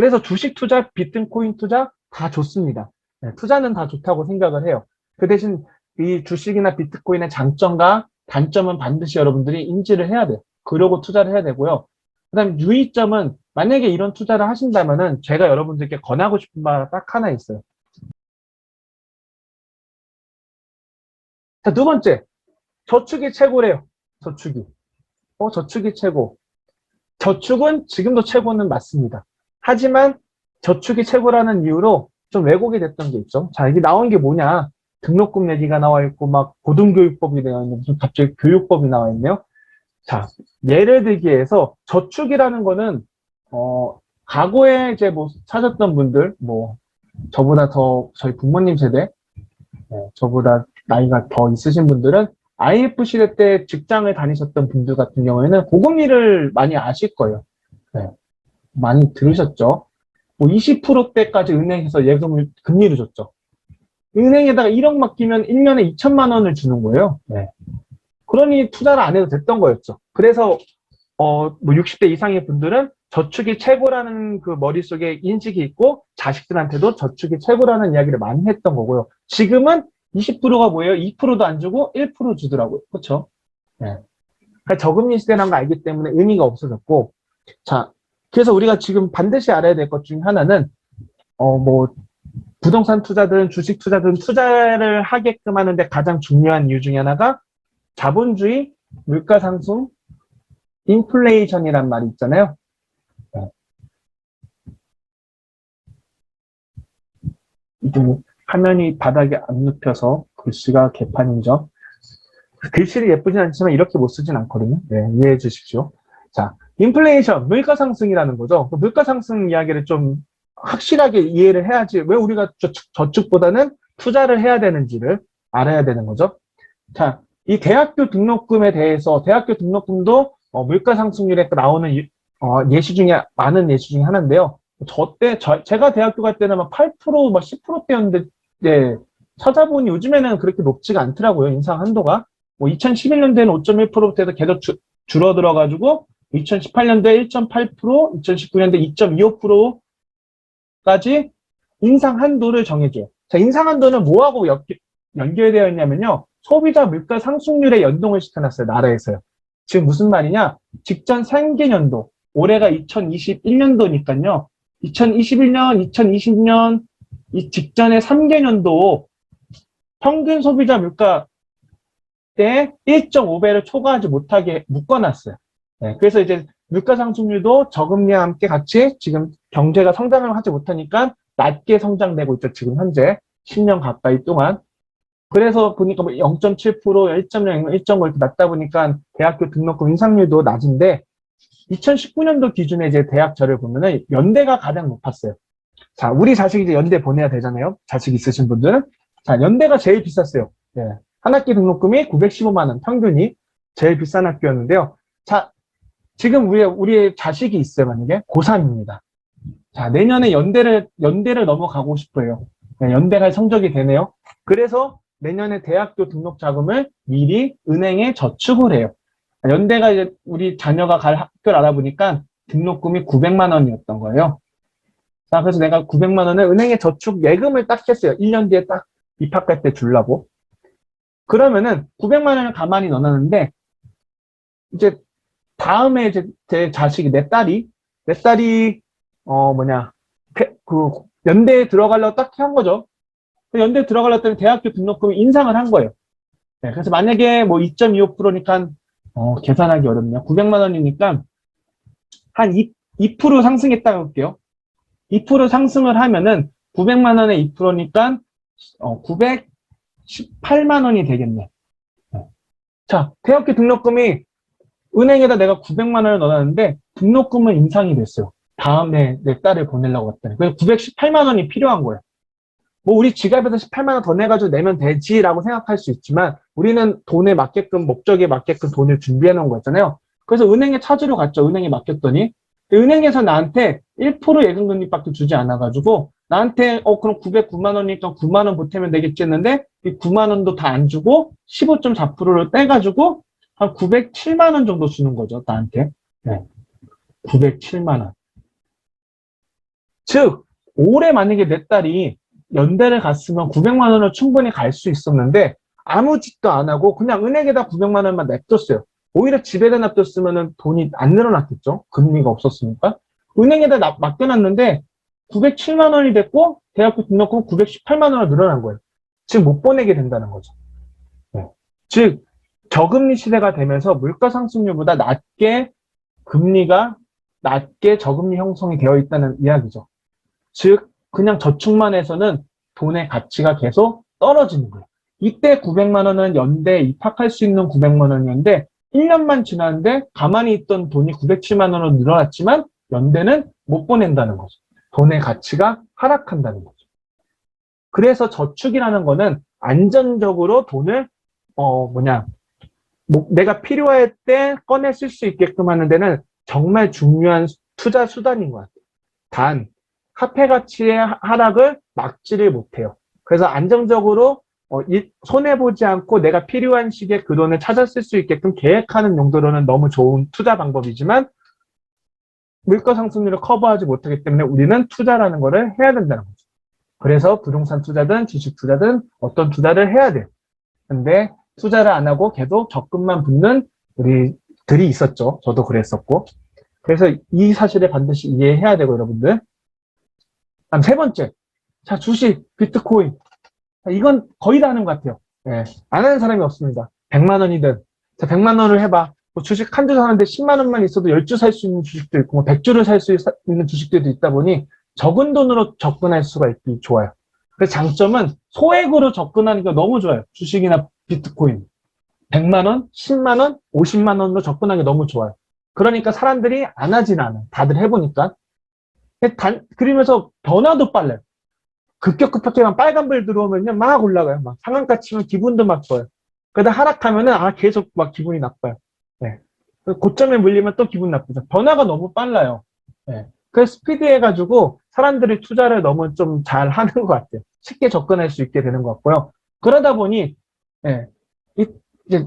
그래서 주식 투자, 비트코인 투자 다 좋습니다. 네, 투자는 다 좋다고 생각을 해요. 그 대신 이 주식이나 비트코인의 장점과 단점은 반드시 여러분들이 인지를 해야 돼요. 그러고 투자를 해야 되고요. 그다음 유의점은 만약에 이런 투자를 하신다면은 제가 여러분들께 권하고 싶은 바가 딱 하나 있어요. 자, 두 번째, 저축이 최고래요. 저축이. 저축이 최고. 저축은 지금도 최고는 맞습니다. 하지만 저축이 최고라는 이유로 좀 왜곡이 됐던 게 있죠. 자, 이게 나온 게 뭐냐. 등록금 얘기가 나와 있고, 막, 고등교육법이 나와 있는데, 무슨 갑자기 교육법이 나와 있네요. 자, 예를 들기 위해서 저축이라는 거는, 과거에 이제 뭐 사셨던 분들, 뭐, 저보다 더, 저희 부모님 세대, 저보다 나이가 더 있으신 분들은 IF 시대 때 직장을 다니셨던 분들 같은 경우에는 고금리를 많이 아실 거예요. 네, 많이 들으셨죠? 뭐 20%대까지 은행에서 예금을 금리로 줬죠. 은행에다가 1억 맡기면 1년에 2천만 원을 주는 거예요. 네. 그러니 투자를 안 해도 됐던 거였죠. 그래서 뭐 60대 이상의 분들은 저축이 최고라는 그 머릿속에 인식이 있고 자식들한테도 저축이 최고라는 이야기를 많이 했던 거고요. 지금은 20%가 뭐예요? 2%도 안 주고 1% 주더라고요. 그렇죠? 네. 그러니까 저금리 시대라는 걸 알기 때문에 의미가 없어졌고, 자, 그래서 우리가 지금 반드시 알아야 될 것 중에 하나는 뭐 부동산 투자든 주식 투자든 투자를 하게끔 하는데 가장 중요한 이유 중에 하나가 자본주의, 물가 상승, 인플레이션이란 말이 있잖아요. 네. 이게 화면이 바닥에 안 눕혀서 글씨가 개판이죠. 글씨를 예쁘진 않지만 이렇게 못 쓰진 않거든요. 네, 이해해 주십시오. 자, 인플레이션, 물가 상승이라는 거죠. 물가 상승 이야기를 좀 확실하게 이해를 해야지 왜 우리가 저축보다는 투자를 해야 되는지를 알아야 되는 거죠. 자, 이 대학교 등록금에 대해서 대학교 등록금도 물가 상승률에 나오는 예시 중에 많은 예시 중에 하나인데요. 제가 대학교 갈 때는 막 8%, 막 10%대였는데 네, 찾아보니 요즘에는 그렇게 높지가 않더라고요. 인상 한도가. 뭐 2011년도에는 5.1%대에서 계속 줄어들어가지고 2018년도에 1.8%, 2019년도에 2.25%까지 인상 한도를 정해줘요. 자, 인상 한도는 뭐하고 연결되어 있냐면요. 소비자 물가 상승률에 연동을 시켜놨어요. 나라에서요. 지금 무슨 말이냐? 직전 3개년도, 올해가 2021년도니까요. 2021년, 2020년, 이 직전의 3개년도 평균 소비자 물가 때 1.5배를 초과하지 못하게 묶어놨어요. 네, 그래서 이제 물가 상승률도 저금리와 함께 같이 지금 경제가 성장을 하지 못하니까 낮게 성장되고 있죠. 지금 현재 10년 가까이 동안. 그래서 보니까 뭐 0.7%, 1.0, 1.5 이렇게 낮다 보니까 대학교 등록금 인상률도 낮은데 2019년도 기준에 이제 대학저를 보면은 연대가 가장 높았어요. 자, 우리 자식 이제 연대 보내야 되잖아요. 자식 있으신 분들은. 자, 연대가 제일 비쌌어요. 예. 한 학기 등록금이 915만 원 평균이 제일 비싼 학교였는데요. 자, 지금 우리의 자식이 있어요. 만약에 고3입니다. 자, 내년에 연대를 넘어가고 싶어요. 네, 연대 갈 성적이 되네요. 그래서 내년에 대학교 등록 자금을 미리 은행에 저축을 해요. 연대가 이제 우리 자녀가 갈 학교를 알아보니까 등록금이 900만 원이었던 거예요. 자, 그래서 내가 900만 원을 은행에 저축 예금을 딱 했어요. 1년 뒤에 딱 입학할 때 주려고. 그러면은 900만 원을 가만히 넣어놨는데 이제 다음에 이제 제 자식이 내 딸이 뭐냐 그 연대에 들어가려고 딱 한 거죠. 연대에 들어가려고 했더니 대학교 등록금이 인상을 한 거예요. 네, 그래서 만약에 뭐 2.25%니까 계산하기 어렵네요. 900만 원이니까 한 2% 상승했다고 할게요. 2% 상승을 하면은 900만 원에 2%니까 918만 원이 되겠네. 자, 대학교 등록금이 은행에다 내가 900만 원을 넣어놨는데 등록금은 인상이 됐어요. 다음에 내 딸을 보내려고 했더니. 그래서 918만 원이 필요한 거예요. 뭐 우리 지갑에서 18만 원 더 내가지고 내면 되지라고 생각할 수 있지만 우리는 돈에 맞게끔 목적에 맞게끔 돈을 준비해 놓은 거였잖아요. 그래서 은행에 찾으러 갔죠. 은행에 맡겼더니 은행에서 나한테 1% 예금금리밖에 주지 않아가지고 나한테 그럼 909만 원이니까 9만 원 보태면 되겠지 했는데 이 9만 원도 다 안 주고 15.4%를 떼가지고 한 907만 원 정도 주는 거죠. 나한테. 네. 907만 원. 즉, 올해 만약에 내 딸이 연대를 갔으면 900만 원을 충분히 갈 수 있었는데 아무 짓도 안 하고 그냥 은행에다 900만 원만 냅뒀어요. 오히려 집에다 놔뒀으면 돈이 안 늘어났겠죠. 금리가 없었으니까. 은행에다 맡겨놨는데 907만 원이 됐고 대학교 등록금 918만 원으로 늘어난 거예요. 즉 못 보내게 된다는 거죠. 네. 즉 저금리 시대가 되면서 물가 상승률보다 낮게 저금리 형성이 되어 있다는 이야기죠. 즉 그냥 저축만 해서는 돈의 가치가 계속 떨어지는 거예요. 이때 900만 원은 연대에 입학할 수 있는 900만 원이었는데 1년만 지났는데 가만히 있던 돈이 907만 원으로 늘어났지만 연대는 못 보낸다는 거죠. 돈의 가치가 하락한다는 거죠. 그래서 저축이라는 거는 안전적으로 돈을 내가 필요할 때 꺼내 쓸 수 있게끔 하는 데는 정말 중요한 투자 수단인 것 같아요. 단 화폐 가치의 하락을 막지를 못해요. 그래서 안정적으로 손해보지 않고 내가 필요한 시기에 그 돈을 찾아 쓸 수 있게끔 계획하는 용도로는 너무 좋은 투자 방법이지만 물가 상승률을 커버하지 못하기 때문에 우리는 투자라는 거를 해야 된다는 거죠. 그래서 부동산 투자든 주식 투자든 어떤 투자를 해야 돼요. 근데 투자를 안 하고 계속 적금만 붓는 우리들이 있었죠. 저도 그랬었고. 그래서 이 사실을 반드시 이해해야 되고 여러분들. 다음 세 번째. 자, 주식, 비트코인. 이건 거의 다 하는 것 같아요. 예, 안 하는 사람이 없습니다. 100만 원이든. 자, 100만 원을 해봐. 뭐 주식 한 주 사는데 10만 원만 있어도 10주 살 수 있는 주식도 있고, 뭐 100주를 살 수 있는 주식들도 있다 보니 적은 돈으로 접근할 수가 있기 좋아요. 그래서 장점은 소액으로 접근하는 게 너무 좋아요. 주식이나 비트코인. 100만 원, 10만 원, 50만 원으로 접근하기 너무 좋아요. 그러니까 사람들이 안 하진 않아요. 다들 해보니까. 그러면서 변화도 빨라요. 급격하게만 빨간불 들어오면요, 막 올라가요. 막 상한가 치면 기분도 막 좋아요. 그러다 하락하면은, 계속 막 기분이 나빠요. 네. 고점에 물리면 또 기분 나쁘죠. 변화가 너무 빨라요. 네. 그래서 스피드해가지고 사람들이 투자를 너무 좀 잘 하는 것 같아요. 쉽게 접근할 수 있게 되는 것 같고요. 그러다 보니, 네. 이제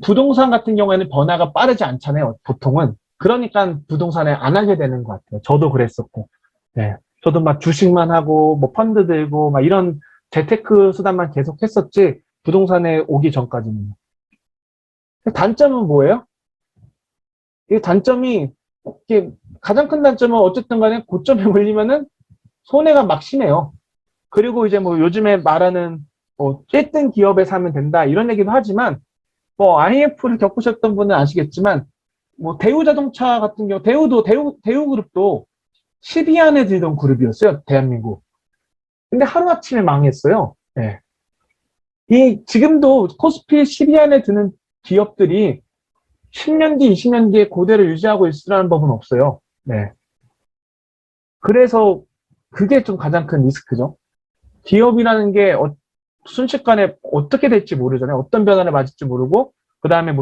부동산 같은 경우에는 변화가 빠르지 않잖아요. 보통은. 그러니까 부동산에 안 하게 되는 것 같아요. 저도 그랬었고. 네. 저도 막 주식만 하고, 뭐 펀드 들고, 막 이런 재테크 수단만 계속 했었지, 부동산에 오기 전까지는. 단점은 뭐예요? 이 단점이, 가장 큰 단점은 어쨌든 간에 고점에 몰리면은 손해가 막 심해요. 그리고 이제 뭐 요즘에 말하는, 쨌든 기업에 사면 된다, 이런 얘기도 하지만, 뭐 IMF를 겪으셨던 분은 아시겠지만, 뭐 대우자동차 같은 경우, 대우그룹도 10위 안에 들던 그룹이었어요, 대한민국. 근데 하루아침에 망했어요. 네. 지금도 코스피 10위 안에 드는 기업들이 10년 뒤, 20년 뒤에 고대를 유지하고 있으라는 법은 없어요. 네. 그래서 그게 좀 가장 큰 리스크죠. 기업이라는 게 순식간에 어떻게 될지 모르잖아요. 어떤 변화를 맞을지 모르고, 그 다음에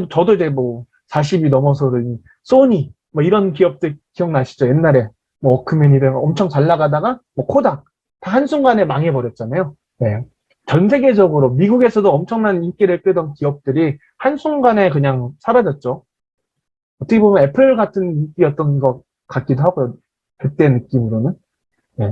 저도 이제 뭐 40이 넘어서 소니, 뭐 이런 기업들 기억나시죠? 옛날에 뭐 워크맨이든 엄청 잘 나가다가 뭐 코닥 다 한순간에 망해버렸잖아요. 네. 전 세계적으로 미국에서도 엄청난 인기를 끌던 기업들이 한순간에 그냥 사라졌죠. 어떻게 보면 애플 같은 인기였던 것 같기도 하고요. 그때 느낌으로는. 네.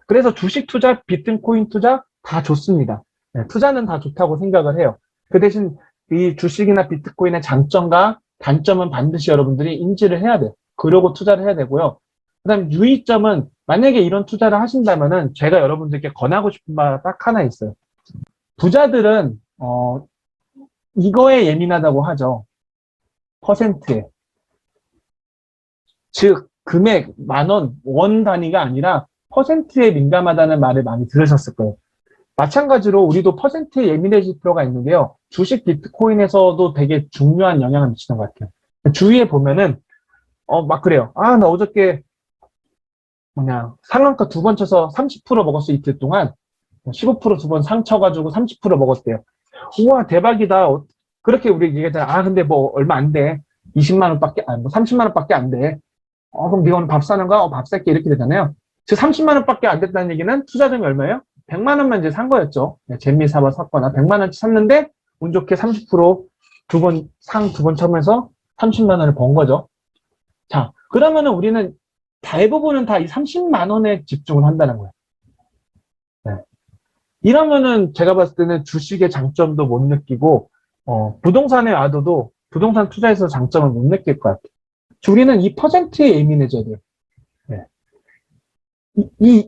그래서 주식 투자, 비트코인 투자 다 좋습니다. 네, 투자는 다 좋다고 생각을 해요. 그 대신 이 주식이나 비트코인의 장점과 단점은 반드시 여러분들이 인지를 해야 돼요. 그러고 투자를 해야 되고요. 그 다음 유의점은 만약에 이런 투자를 하신다면은 제가 여러분들께 권하고 싶은 말 딱 하나 있어요. 부자들은 이거에 예민하다고 하죠. 퍼센트에. 즉 금액, 만 원 단위가 아니라 퍼센트에 민감하다는 말을 많이 들으셨을 거예요. 마찬가지로 우리도 퍼센트에 예민해질 필요가 있는데요. 주식 비트코인에서도 되게 중요한 영향을 미치는 것 같아요. 주위에 보면은 막 그래요. 나 어저께 상한가 2번 쳐서 30% 먹었어. 이틀 동안 15% 2번 상 쳐가지고 30% 먹었대요. 우와 대박이다. 그렇게 우리 얘기하잖아. 근데 뭐 얼마 안 돼. 20만 원밖에 뭐 30만 원밖에 안 돼. 그럼 네가 오늘 밥 사는 거야? 밥 살게. 이렇게 되잖아요. 즉 30만 원밖에 안 됐다는 얘기는 투자금이 얼마예요? 100만 원만 이제 산 거였죠. 재미 삼아 샀거나 100만 원치 샀는데 운 좋게 30% 상 두 번 쳐면서 30만 원을 번 거죠. 자, 그러면은 우리는 대부분은 다 이 30만 원에 집중을 한다는 거예요. 네. 이러면은 제가 봤을 때는 주식의 장점도 못 느끼고, 부동산에 와도 부동산 투자에서 장점을 못 느낄 것 같아요. 우리는 이 퍼센트에 예민해져야 돼요. 네.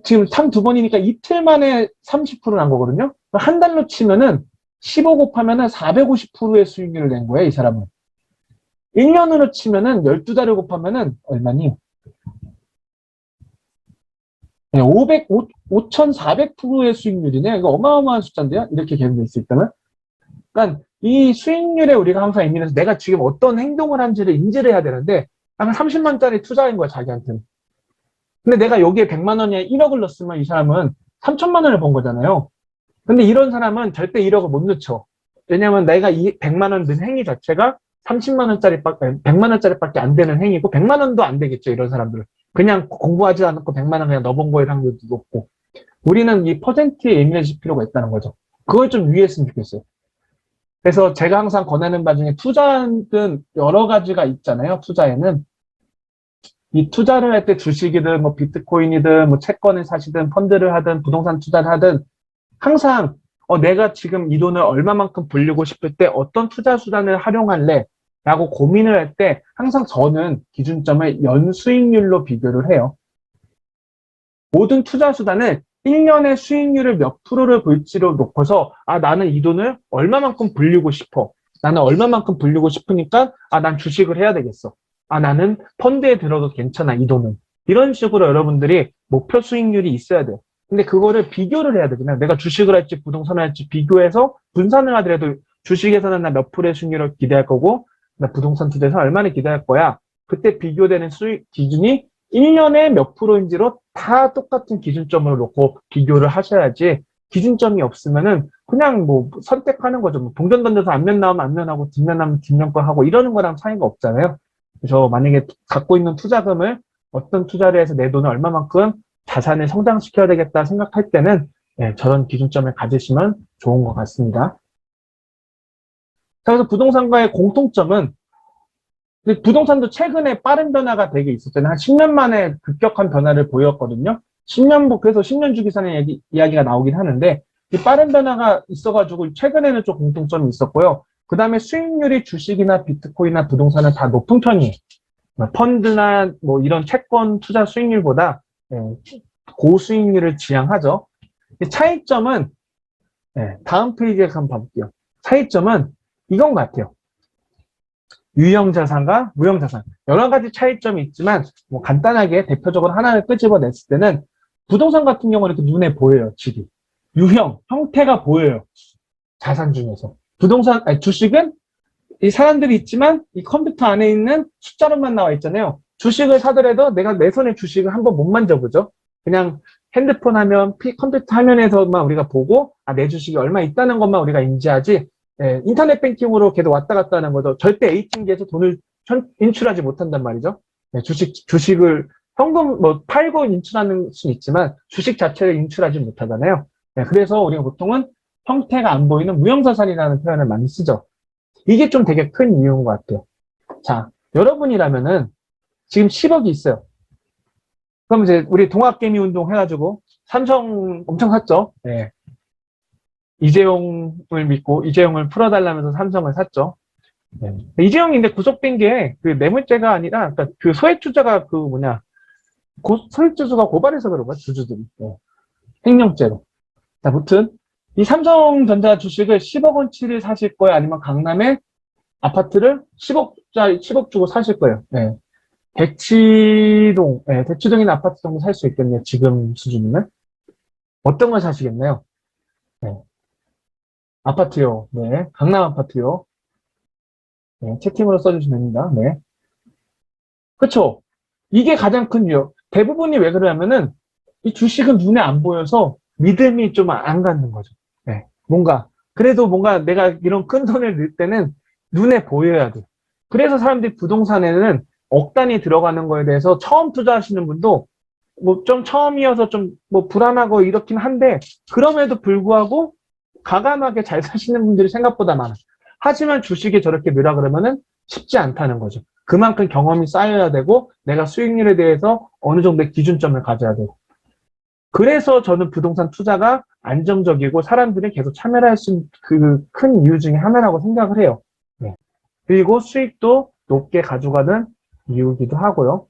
지금 상 두 번이니까 이틀 만에 30%난 거거든요. 한 달로 치면은 15 곱하면은 450%의 수익률을 낸 거예요, 이 사람은. 1년으로 치면은 12달을 곱하면은 얼마니? 네, 5,400%의 수익률이네. 이거 어마어마한 숫자인데요? 이렇게 계산될 수 있다면? 그러니까 이 수익률에 우리가 항상 예민해서 내가 지금 어떤 행동을 한지를 인지를 해야 되는데, 한 30만짜리 투자인 거야, 자기한테는. 근데 내가 여기에 100만 원에 1억을 넣었으면 이 사람은 3천만 원을 번 거잖아요. 근데 이런 사람은 절대 1억을 못 넣죠. 왜냐면 내가 이 100만 원 넣은 행위 자체가 30만 원짜리 100만 원짜리밖에 안 되는 행위고 100만 원도 안 되겠죠, 이런 사람들은. 그냥 공부하지 않고 100만 원 그냥 넣어본 거에 확률도 높고. 우리는 이 퍼센트에 예민해질 필요가 있다는 거죠. 그걸 좀 유의했으면 좋겠어요. 그래서 제가 항상 권하는 바 중에 투자는 여러 가지가 있잖아요, 투자에는. 이 투자를 할 때 주식이든 뭐 비트코인이든 뭐 채권을 사시든 펀드를 하든 부동산 투자를 하든 항상 내가 지금 이 돈을 얼마만큼 불리고 싶을 때 어떤 투자 수단을 활용할래? 라고 고민을 할 때 항상 저는 기준점을 연수익률로 비교를 해요. 모든 투자 수단을 1년의 수익률을 몇 프로를 볼지로 놓고서 나는 이 돈을 얼마만큼 불리고 싶어. 나는 얼마만큼 불리고 싶으니까 난 주식을 해야 되겠어. 나는 펀드에 들어도 괜찮아, 이 돈은. 이런 식으로 여러분들이 목표 수익률이 있어야 돼요. 근데 그거를 비교를 해야 되잖아요. 내가 주식을 할지 부동산을 할지 비교해서 분산을 하더라도 주식에서는 나 몇 프로의 수익률을 기대할 거고 나 부동산 투자에서 얼마나 기대할 거야. 그때 비교되는 수익 기준이 1년에 몇 프로인지로 다 똑같은 기준점을 놓고 비교를 하셔야지 기준점이 없으면은 그냥 뭐 선택하는 거죠. 뭐 동전 던져서 앞면 나오면 앞면하고 뒷면 나오면 뒷면 거 하고 이러는 거랑 차이가 없잖아요. 그래서 만약에 갖고 있는 투자금을 어떤 투자를 해서 내 돈을 얼마만큼 자산을 성장시켜야 되겠다 생각할 때는 저런 기준점을 가지시면 좋은 것 같습니다. 그래서 부동산과의 공통점은 부동산도 최근에 빠른 변화가 되게 있었잖아요. 한 10년 만에 급격한 변화를 보였거든요. 10년, 그래서 10년 주기산의 이야기가 나오긴 하는데 이 빠른 변화가 있어가지고 최근에는 좀 공통점이 있었고요. 그 다음에 수익률이 주식이나 비트코인이나 부동산은 다 높은 편이에요. 펀드나 뭐 이런 채권 투자 수익률보다 고수익률을 지향하죠. 차이점은 다음 페이지에 한번 봐볼게요. 차이점은 이건 것 같아요. 유형자산과 무형자산. 여러 가지 차이점이 있지만 뭐 간단하게 대표적으로 하나를 끄집어냈을 때는 부동산 같은 경우는 이렇게 눈에 보여요. 집이. 유형, 형태가 보여요. 자산 중에서. 주식은 이 사람들이 있지만 이 컴퓨터 안에 있는 숫자로만 나와 있잖아요. 주식을 사더라도 내가 내 손에 주식을 한번 못 만져보죠. 그냥 핸드폰 화면, 컴퓨터 화면에서만 우리가 보고 내 주식이 얼마 있다는 것만 우리가 인지하지 인터넷 뱅킹으로 계속 왔다 갔다 하는 거죠. 절대 A팀기에서 돈을 인출하지 못한단 말이죠. 주식을 현금 뭐 팔고 인출하는 수는 있지만 주식 자체를 인출하지 못하잖아요. 그래서 우리가 보통은 형태가 안 보이는 무형자산이라는 표현을 많이 쓰죠. 이게 좀 되게 큰 이유인 것 같아요. 자, 여러분이라면은 지금 10억이 있어요. 그럼 이제 우리 동학개미 운동 해가지고 삼성 엄청 샀죠. 네. 이재용을 믿고 이재용을 풀어달라면서 삼성을 샀죠. 네. 이재용인데 구속된 게 그 뇌물죄가 아니라 그러니까 그 소액주주가 소액주주가 고발해서 그런 거야, 주주들이. 횡령죄로. 자, 아무튼 이 삼성전자 주식을 10억 원치를 사실 거예요? 아니면 강남에 아파트를 10억 주고 사실 거예요? 네. 대치동에 있는 아파트 정도 살 수 있겠네요. 지금 수준이면. 어떤 걸 사시겠나요? 네. 아파트요. 네. 강남 아파트요. 네. 채팅으로 써주시면 됩니다. 네. 그쵸? 이게 가장 큰 이유. 대부분이 왜 그러냐면은 이 주식은 눈에 안 보여서 믿음이 좀 안 갖는 거죠. 네. 그래도 뭔가 내가 이런 큰 돈을 넣을 때는 눈에 보여야 돼. 그래서 사람들이 부동산에는 억 단위 들어가는 거에 대해서 처음 투자하시는 분도 뭐 좀 처음이어서 좀 뭐 불안하고 이렇긴 한데 그럼에도 불구하고 가감하게 잘 사시는 분들이 생각보다 많아. 하지만 주식에 저렇게 넣으라 그러면은 쉽지 않다는 거죠. 그만큼 경험이 쌓여야 되고 내가 수익률에 대해서 어느 정도의 기준점을 가져야 되고 그래서 저는 부동산 투자가 안정적이고 사람들이 계속 참여를 할 수 있는 그 큰 이유 중에 하나라고 생각을 해요. 네. 그리고 수익도 높게 가져가는 이유기도 하고요.